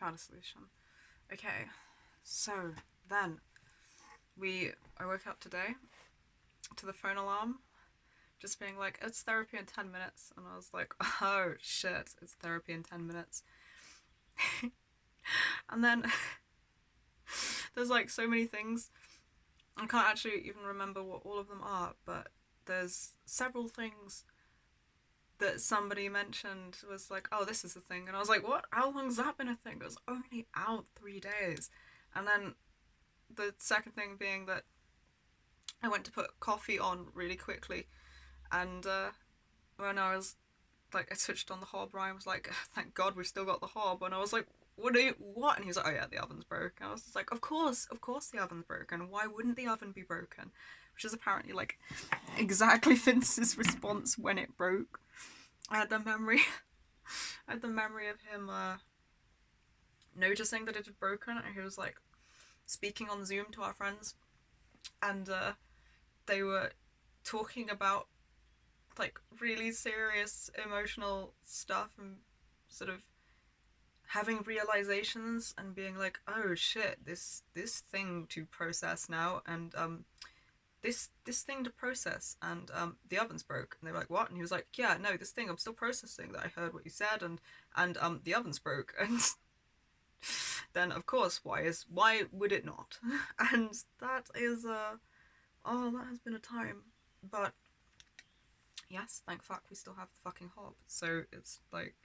found a solution. Okay, so then I woke up today to the phone alarm just being like, it's therapy in 10 minutes. And I was like, oh shit, it's therapy in 10 minutes. And then there's like so many things. I can't actually even remember what all of them are, but there's several things that somebody mentioned was like, oh, this is a thing. And I was like, what? How long's that been a thing? It was only out 3 days. And then the second thing being that I went to put coffee on really quickly. And when I was like, I switched on the hob, Ryan was like, thank God we've still got the hob. And I was like, what? And he was like, oh yeah, the oven's broken. I was just like, of course the oven's broken. Why wouldn't the oven be broken? Which is apparently like exactly Vince's response when it broke. I had the memory of him noticing that it had broken, and he was like speaking on Zoom to our friends, and they were talking about like really serious emotional stuff and sort of having realizations and being like, oh shit, this thing to process now, and this thing to process, and the oven's broke. And they were like, what? And he was like, yeah, no, this thing I'm still processing, that I heard what you said, and the oven's broke. And then of course, why would it not? And that is oh, that has been a time. But yes, thank fuck we still have the fucking hob. So it's like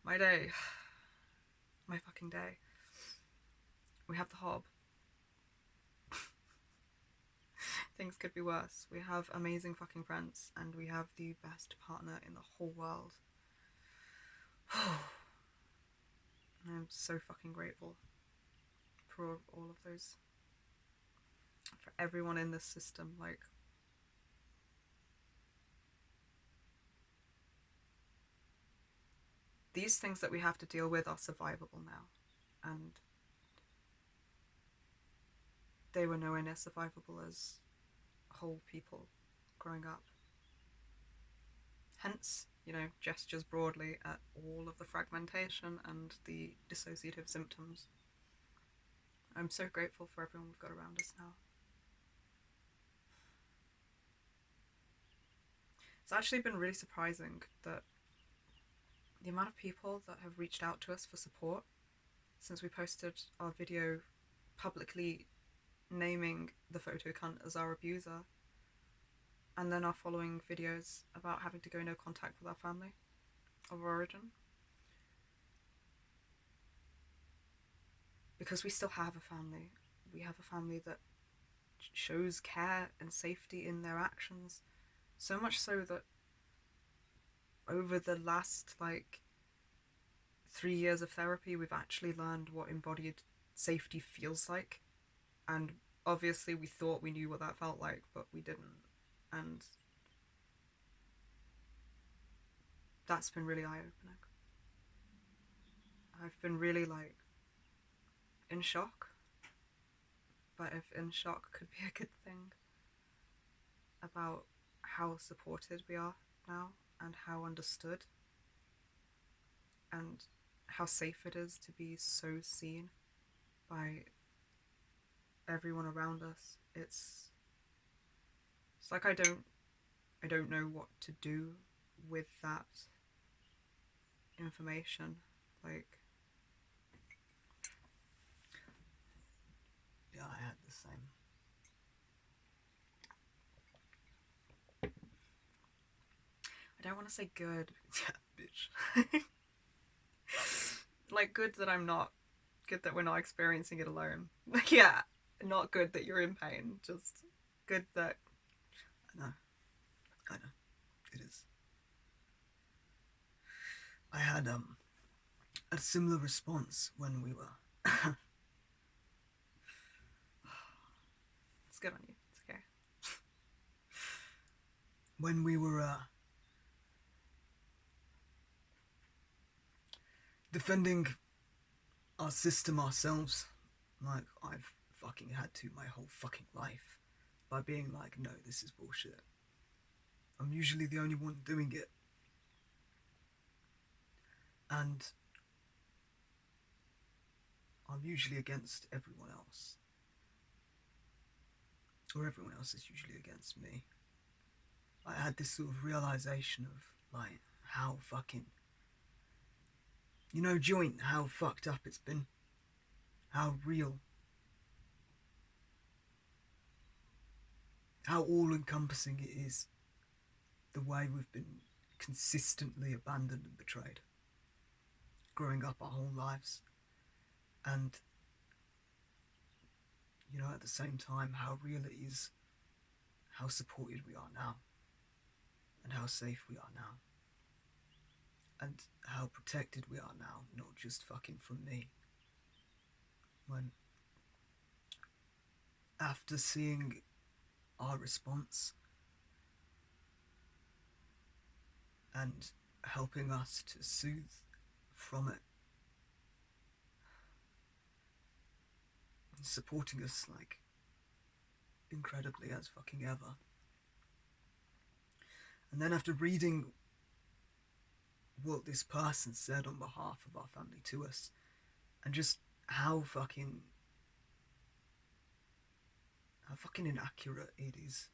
my day, my fucking day. We have the hob. Things could be worse. We have amazing fucking friends, and we have the best partner in the whole world. I'm so fucking grateful for all of those, for everyone in this system. Like, these things that we have to deal with are survivable now, and they were nowhere near survivable as whole people growing up. Hence, gestures broadly at all of the fragmentation and the dissociative symptoms. I'm so grateful for everyone we've got around us now. It's actually been really surprising that the amount of people that have reached out to us for support since we posted our video publicly naming the photo cunt as our abuser, and then our following videos about having to go no contact with our family of origin. Because we still have a family. We have a family that shows care and safety in their actions. So much so that over the last 3 years of therapy, we've actually learned what embodied safety feels like. And obviously we thought we knew what that felt like, but we didn't. And that's been really eye-opening. I've been really in shock. But if in shock could be a good thing, about how supported we are now, and how understood, and how safe it is to be so seen by everyone around us. It's like I don't know what to do with that information. Yeah, I had the same. I don't want to say good. Yeah, bitch. Good that I'm not. Good that we're not experiencing it alone. Yeah, not good that you're in pain. Just good that. I know. It is. I had a similar response when we were. It's good on you. It's okay. When we were defending our system ourselves, like I've fucking had to my whole fucking life, by being like, no, this is bullshit. I'm usually the only one doing it. And I'm usually against everyone else, or everyone else is usually against me. I had this sort of realization of like how fucking, joint, how fucked up it's been, how real, how all encompassing it is, the way we've been consistently abandoned and betrayed, growing up our whole lives. And, at the same time, how real it is, how supported we are now, and how safe we are now, and how protected we are now, not just fucking from me. When, after seeing our response and helping us to soothe from it, supporting us like incredibly as fucking ever. And then after reading what this person said on behalf of our family to us, and just how fucking inaccurate it is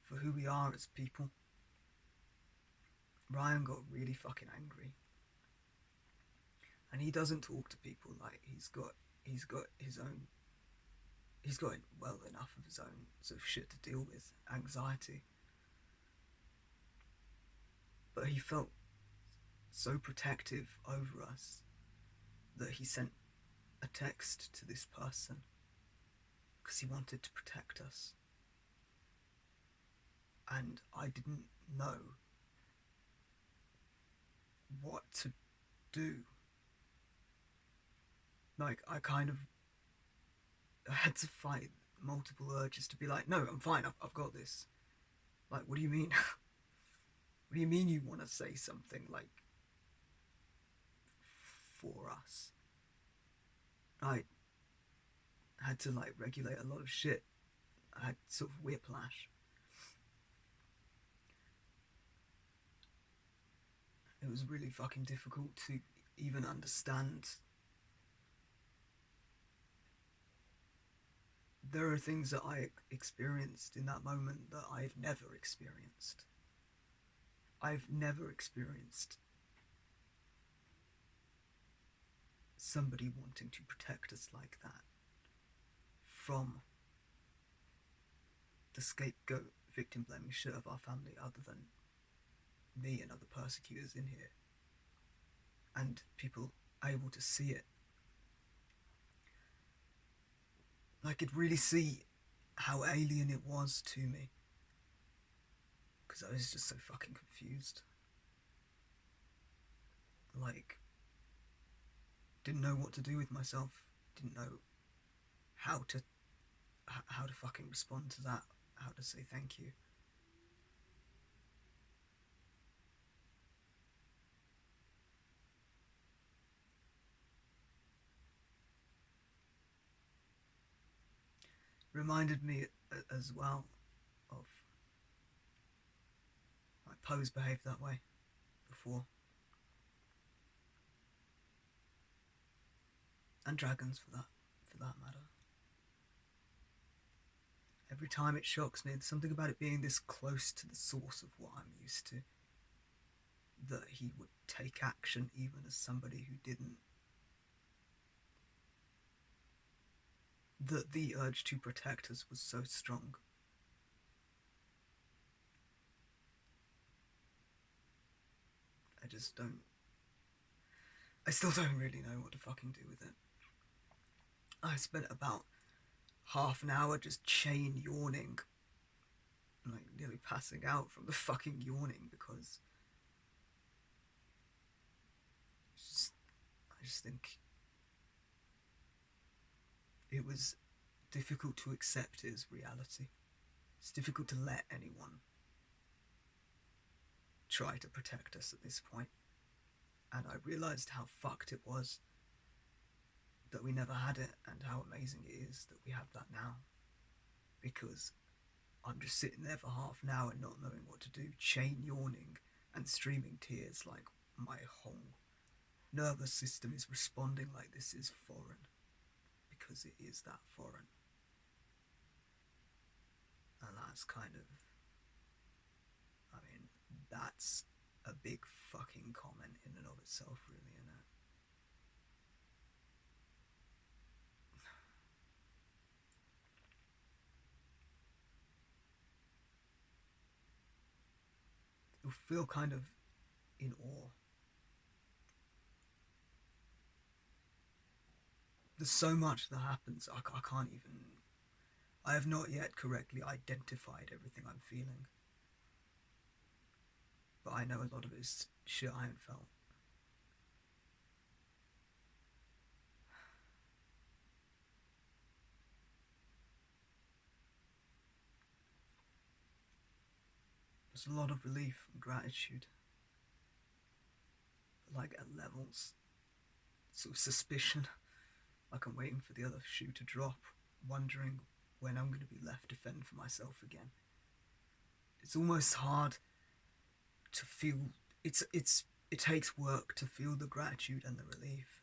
for who we are as people, Ryan got really fucking angry. And he doesn't talk to people like he's got his own, he's got well enough of his own sort of shit to deal with, anxiety. But he felt so protective over us that he sent a text to this person because he wanted to protect us. And I didn't know what to do. Like, I had to fight multiple urges to be like, no, I'm fine, I've got this. Like, what do you mean? What do you mean you want to say something like for us? I had to like regulate a lot of shit. I had sort of whiplash. It was really fucking difficult to even understand. There are things that I experienced in that moment that I've never experienced. I've never experienced somebody wanting to protect us like that from the scapegoat victim blaming shit of our family, other than me and other persecutors in here, and people able to see it. I could really see how alien it was to me because I was just so fucking confused. Like, didn't know what to do with myself. Didn't know how to fucking respond to that. How to say thank you. Reminded me as well of like Poe's behaved that way before, and dragons for that matter. Every time it shocks me, there's something about it being this close to the source of what I'm used to, that he would take action even as somebody who didn't. That the urge to protect us was so strong. I just don't. I still don't really know what to fucking do with it. I spent about half an hour just chain yawning, like nearly passing out from the fucking yawning because I just think it was difficult to accept it as reality. It's difficult to let anyone try to protect us at this point. And I realised how fucked it was that we never had it, and how amazing it is that we have that now. Because I'm just sitting there for half an hour not knowing what to do, chain yawning and streaming tears like my whole nervous system is responding like this is foreign, because it is that foreign. And that's kind of, I mean, that's a big fucking comment in and of itself, really, isn't it? You'll feel kind of in awe. There's so much that happens, I can't even. I have not yet correctly identified everything I'm feeling. But I know a lot of it is shit I haven't felt. There's a lot of relief and gratitude. Like at levels. Sort of suspicion. Like I'm waiting for the other shoe to drop. Wondering when I'm going to be left to fend for myself again. It's almost hard to feel. It takes work to feel the gratitude and the relief.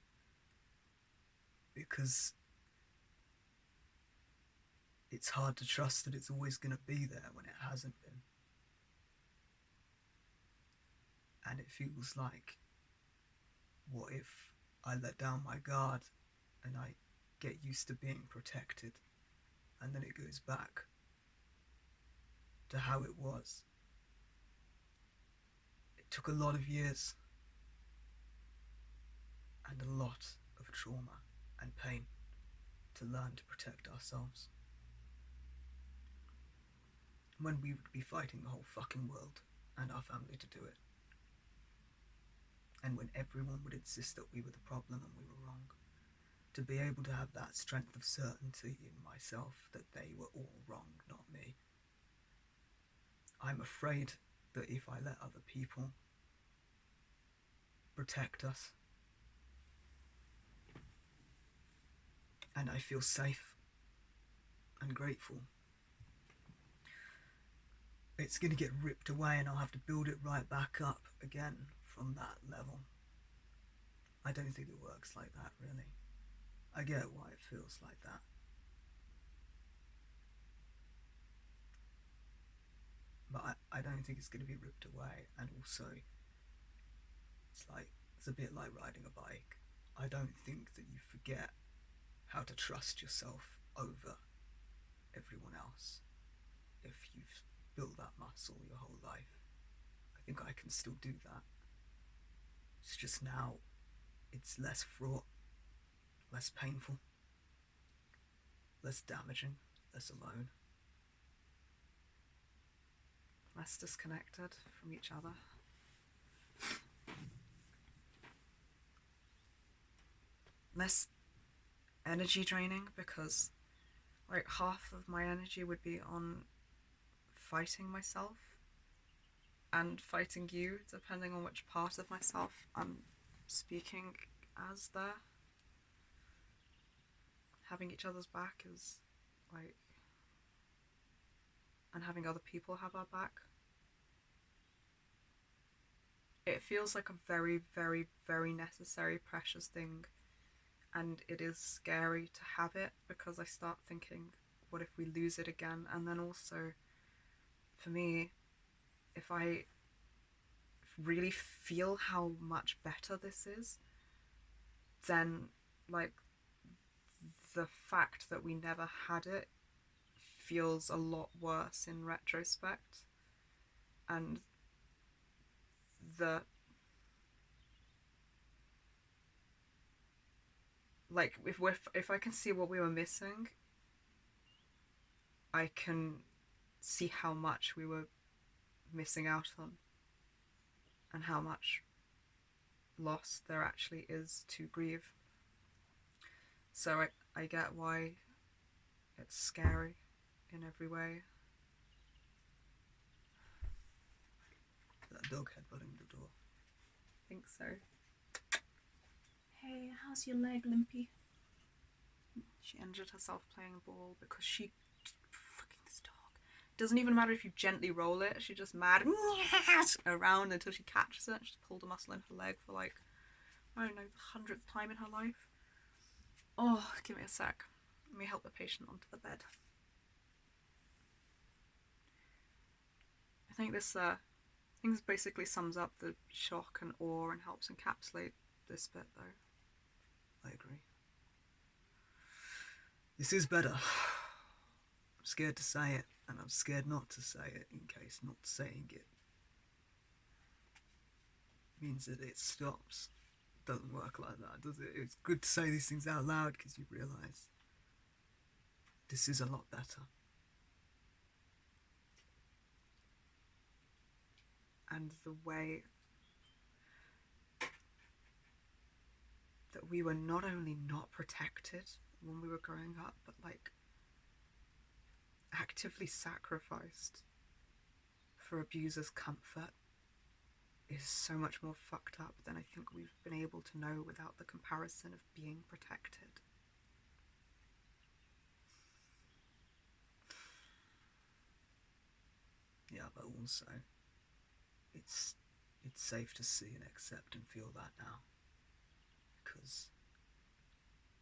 Because it's hard to trust that it's always going to be there when it hasn't been. And it feels like, what if I let down my guard and I get used to being protected, and then it goes back to how it was? It took a lot of years and a lot of trauma and pain to learn to protect ourselves. When we would be fighting the whole fucking world and our family to do it. And when everyone would insist that we were the problem and we were wrong. To be able to have that strength of certainty in myself that they were all wrong, not me. I'm afraid that if I let other people protect us, and I feel safe and grateful, it's going to get ripped away and I'll have to build it right back up again from that level. I don't think it works like that, really. I get why it feels like that. But I don't think it's going to be ripped away. And also, it's a bit like riding a bike. I don't think that you forget how to trust yourself over everyone else if you've built that muscle your whole life. I think I can still do that. It's just now it's less fraught, less painful, less damaging, less alone, less disconnected from each other. Less energy draining, because like half of my energy would be on fighting myself and fighting you, depending on which part of myself I'm speaking as there. Having each other's back is like, and having other people have our back. It feels like a very, very, very necessary, precious thing. And it is scary to have it, because I start thinking, what if we lose it again? And then also, for me, if I really feel how much better this is, then like the fact that we never had it feels a lot worse in retrospect. And the like if I can see what we were missing, I can see how much we were missing out on and how much loss there actually is to grieve. So I get why it's scary in every way. That dog headbutting the door. I think so. Hey, how's your leg, Limpy? She injured herself playing ball because she fucking this dog. Doesn't even matter if you gently roll it. She just mad around until she catches it. She pulled a muscle in her leg for like I don't know, the 100th time in her life. Oh, give me a sec. Let me help the patient onto the bed. I think this basically sums up the shock and awe and helps encapsulate this bit, though. I agree. This is better. I'm scared to say it, and I'm scared not to say it in case not saying it means that it stops. Doesn't work like that, does it? It's good to say these things out loud because you realise this is a lot better. And the way that we were not only not protected when we were growing up, but like actively sacrificed for abusers' comfort is so much more fucked up than I think we've been able to know without the comparison of being protected. Yeah, but also it's safe to see and accept and feel that now because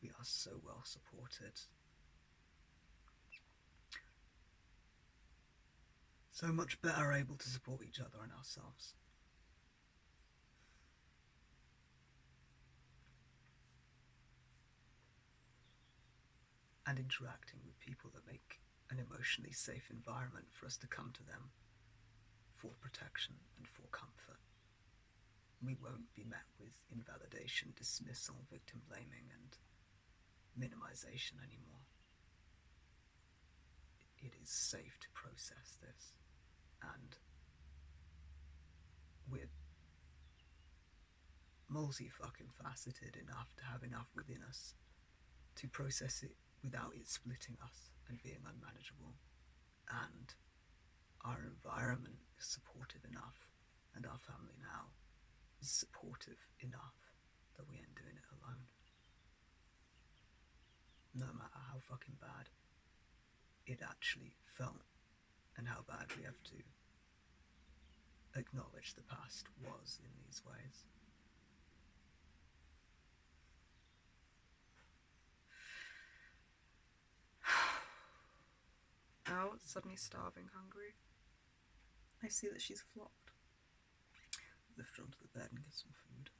we are so well supported, so much better able to support each other and ourselves. And interacting with people that make an emotionally safe environment for us to come to them for protection and for comfort. We won't be met with invalidation, dismissal, victim blaming, and minimization anymore. It is safe to process this, and we're multi-fucking faceted enough to have enough within us to process it without it splitting us and being unmanageable. And our environment is supportive enough, and our family now is supportive enough that we ain't doing it alone. No matter how fucking bad it actually felt and how bad we have to acknowledge the past was in these ways. Now, suddenly starving, hungry. I see that she's flopped. Lift her onto the bed and get some food.